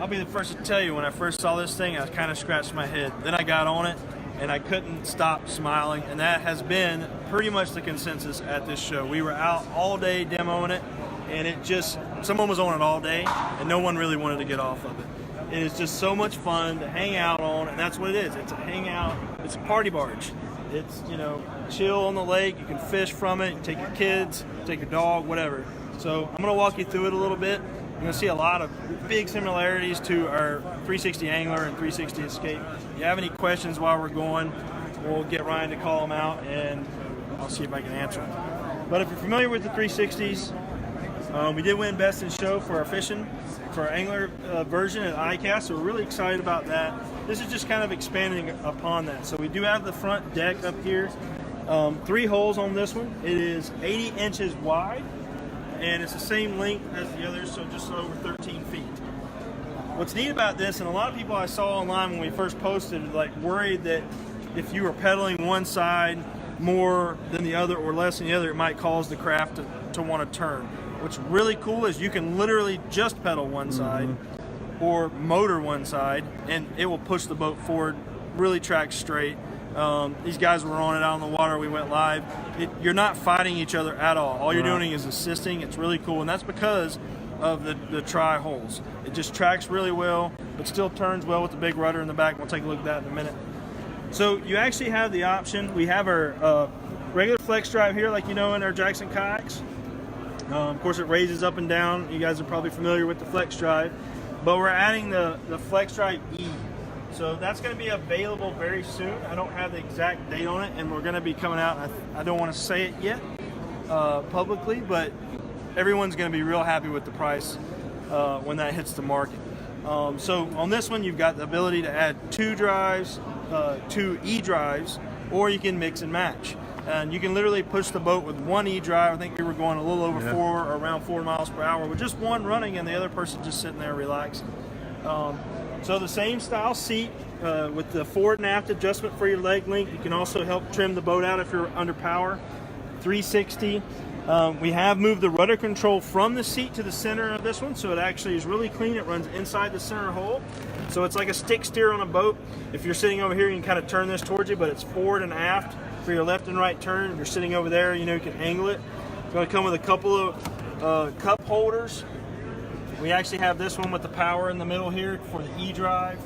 I'll be the first to tell you, when I first saw this thing, I kind of scratched my head. Then I got on it, and I couldn't stop smiling, and that has been pretty much the consensus at this show. We were out all day demoing it, and someone was on it all day, and no one really wanted to get off of it. It is just so much fun to hang out on, and that's what it is. It's a hangout. It's a party barge. It's, chill on the lake. You can fish from it. You can take your kids, take your dog, whatever. So I'm going to walk you through it a little bit. You're going to see a lot of big similarities to our 360 Angler and 360 Escape. If you have any questions while we're going, we'll get Ryan to call them out, and I'll see if I can answer them. But if you're familiar with the 360s, we did win Best in Show for our fishing, for our Angler version at ICAST, so we're really excited about that. This is just kind of expanding upon that. So we do have the front deck up here. 3 holes on this one. It is 80 inches wide, and it's the same length as the others, so just over 13 feet. What's neat about this, and a lot of people I saw online when we first posted, worried that if you were pedaling one side more than the other or less than the other, it might cause the craft to want to turn. What's really cool is you can literally just pedal one side or motor one side, and it will push the boat forward, really track straight. These guys were on it out on the water. We went live. You're not fighting each other at all. All you're doing is assisting. It's really cool, and that's because of the tri holes. It just tracks really well, but still turns well with the big rudder in the back. We'll take a look at that in a minute. So you actually have the option. We have our regular flex drive here, like in our Jackson kayaks. Of course, it raises up and down. You guys are probably familiar with the flex drive, but we're adding the flex drive E. So that's going to be available very soon. I don't have the exact date on it, and we're going to be coming out. I don't want to say it yet publicly, but everyone's going to be real happy with the price when that hits the market. So on this one, you've got the ability to add 2 drives, 2 E drives, or you can mix and match. And you can literally push the boat with 1 E drive. I think we were going a little over 4 or around 4 miles per hour with just one running and the other person just sitting there relaxing. So the same style seat with the forward and aft adjustment for your leg length. You can also help trim the boat out if you're under power. 360. We have moved the rudder control from the seat to the center of this one, so it actually is really clean. It runs inside the center hole. So it's like a stick steer on a boat. If you're sitting over here, you can kind of turn this towards you, but it's forward and aft for your left and right turn. If you're sitting over there, you can angle it. It's going to come with a couple of cup holders. We actually have this one with the power in the middle here for the E drive.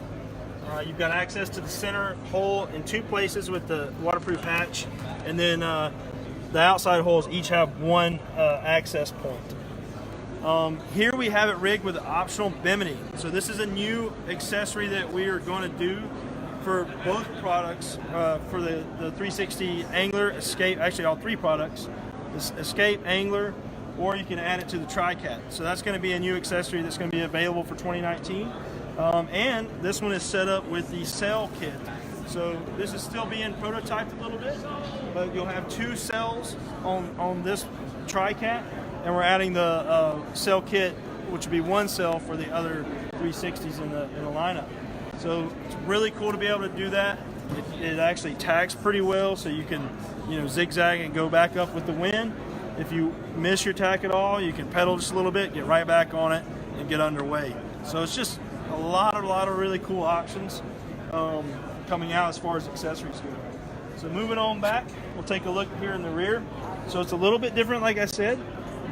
You've got access to the center hole in 2 places with the waterproof hatch, and then the outside holes each have 1 access point. Here we have it rigged with the optional Bimini. So this is a new accessory that we are going to do for both products, for the 360 Angler, Escape, actually all 3 products, this Escape, Angler, or you can add it to the TriCat. So that's going to be a new accessory that's going to be available for 2019. And this one is set up with the cell kit. So this is still being prototyped a little bit, but you'll have 2 cells on this TriCat, and we're adding the cell kit, which will be 1 cell for the other 360s in the lineup. So it's really cool to be able to do that. It actually tags pretty well, so you can zigzag and go back up with the wind. If you miss your tack at all, you can pedal just a little bit, get right back on it, and get underway. So it's just a lot of really cool options coming out as far as accessories go. So moving on back, we'll take a look here in the rear. So it's a little bit different, like I said.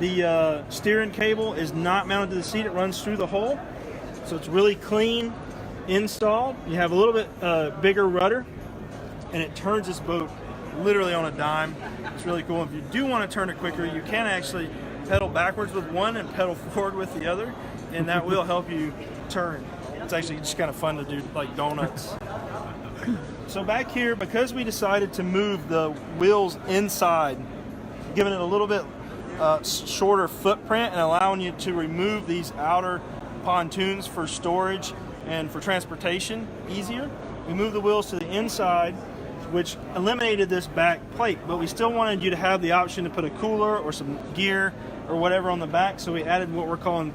The steering cable is not mounted to the seat. It runs through the hole. So it's really clean installed. You have a little bit bigger rudder, and it turns this boat literally on a dime. It's really cool. If you do want to turn it quicker, you can actually pedal backwards with one and pedal forward with the other, and that will help you turn. It's actually just kind of fun to do, like donuts. So back here, because we decided to move the wheels inside, giving it a little bit shorter footprint and allowing you to remove these outer pontoons for storage and for transportation easier, we moved the wheels to the inside, which eliminated this back plate, but we still wanted you to have the option to put a cooler or some gear or whatever on the back, so we added what we're calling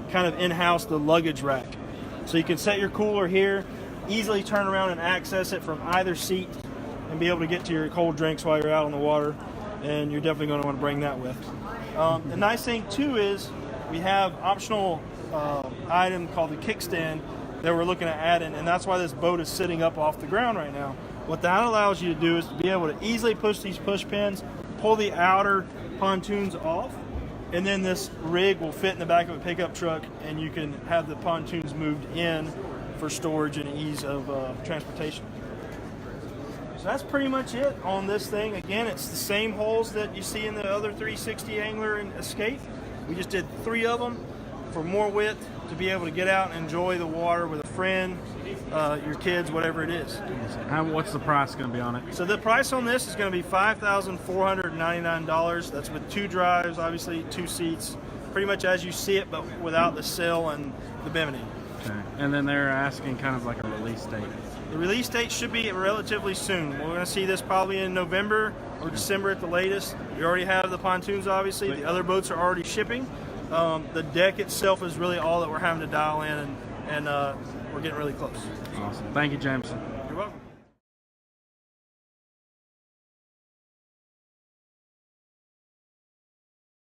kind of in-house the luggage rack. So you can set your cooler here, easily turn around and access it from either seat, and be able to get to your cold drinks while you're out on the water, and you're definitely going to want to bring that with. The nice thing too is we have optional item called the Kickstand that we're looking at adding, and that's why this boat is sitting up off the ground right now. What that allows you to do is to be able to easily push these push pins, pull the outer pontoons off, and then this rig will fit in the back of a pickup truck, and you can have the pontoons moved in for storage and ease of transportation. So that's pretty much it on this thing. Again, it's the same holes that you see in the other 360 Angler and Escape. We just did 3 of them for more width to be able to get out and enjoy the water with a friend, your kids, whatever it is. What's the price going to be on it? So the price on this is going to be $5,499. That's with 2 drives, obviously 2 seats, pretty much as you see it, but without the sail and the Bimini. Okay. And then they're asking kind of like a release date. The release date should be relatively soon. We're going to see this probably in November or December at the latest. We already have the pontoons, obviously. The other boats are already shipping. The deck itself is really all that we're having to dial in, and we're getting really close. Awesome. Thank you, Jameson.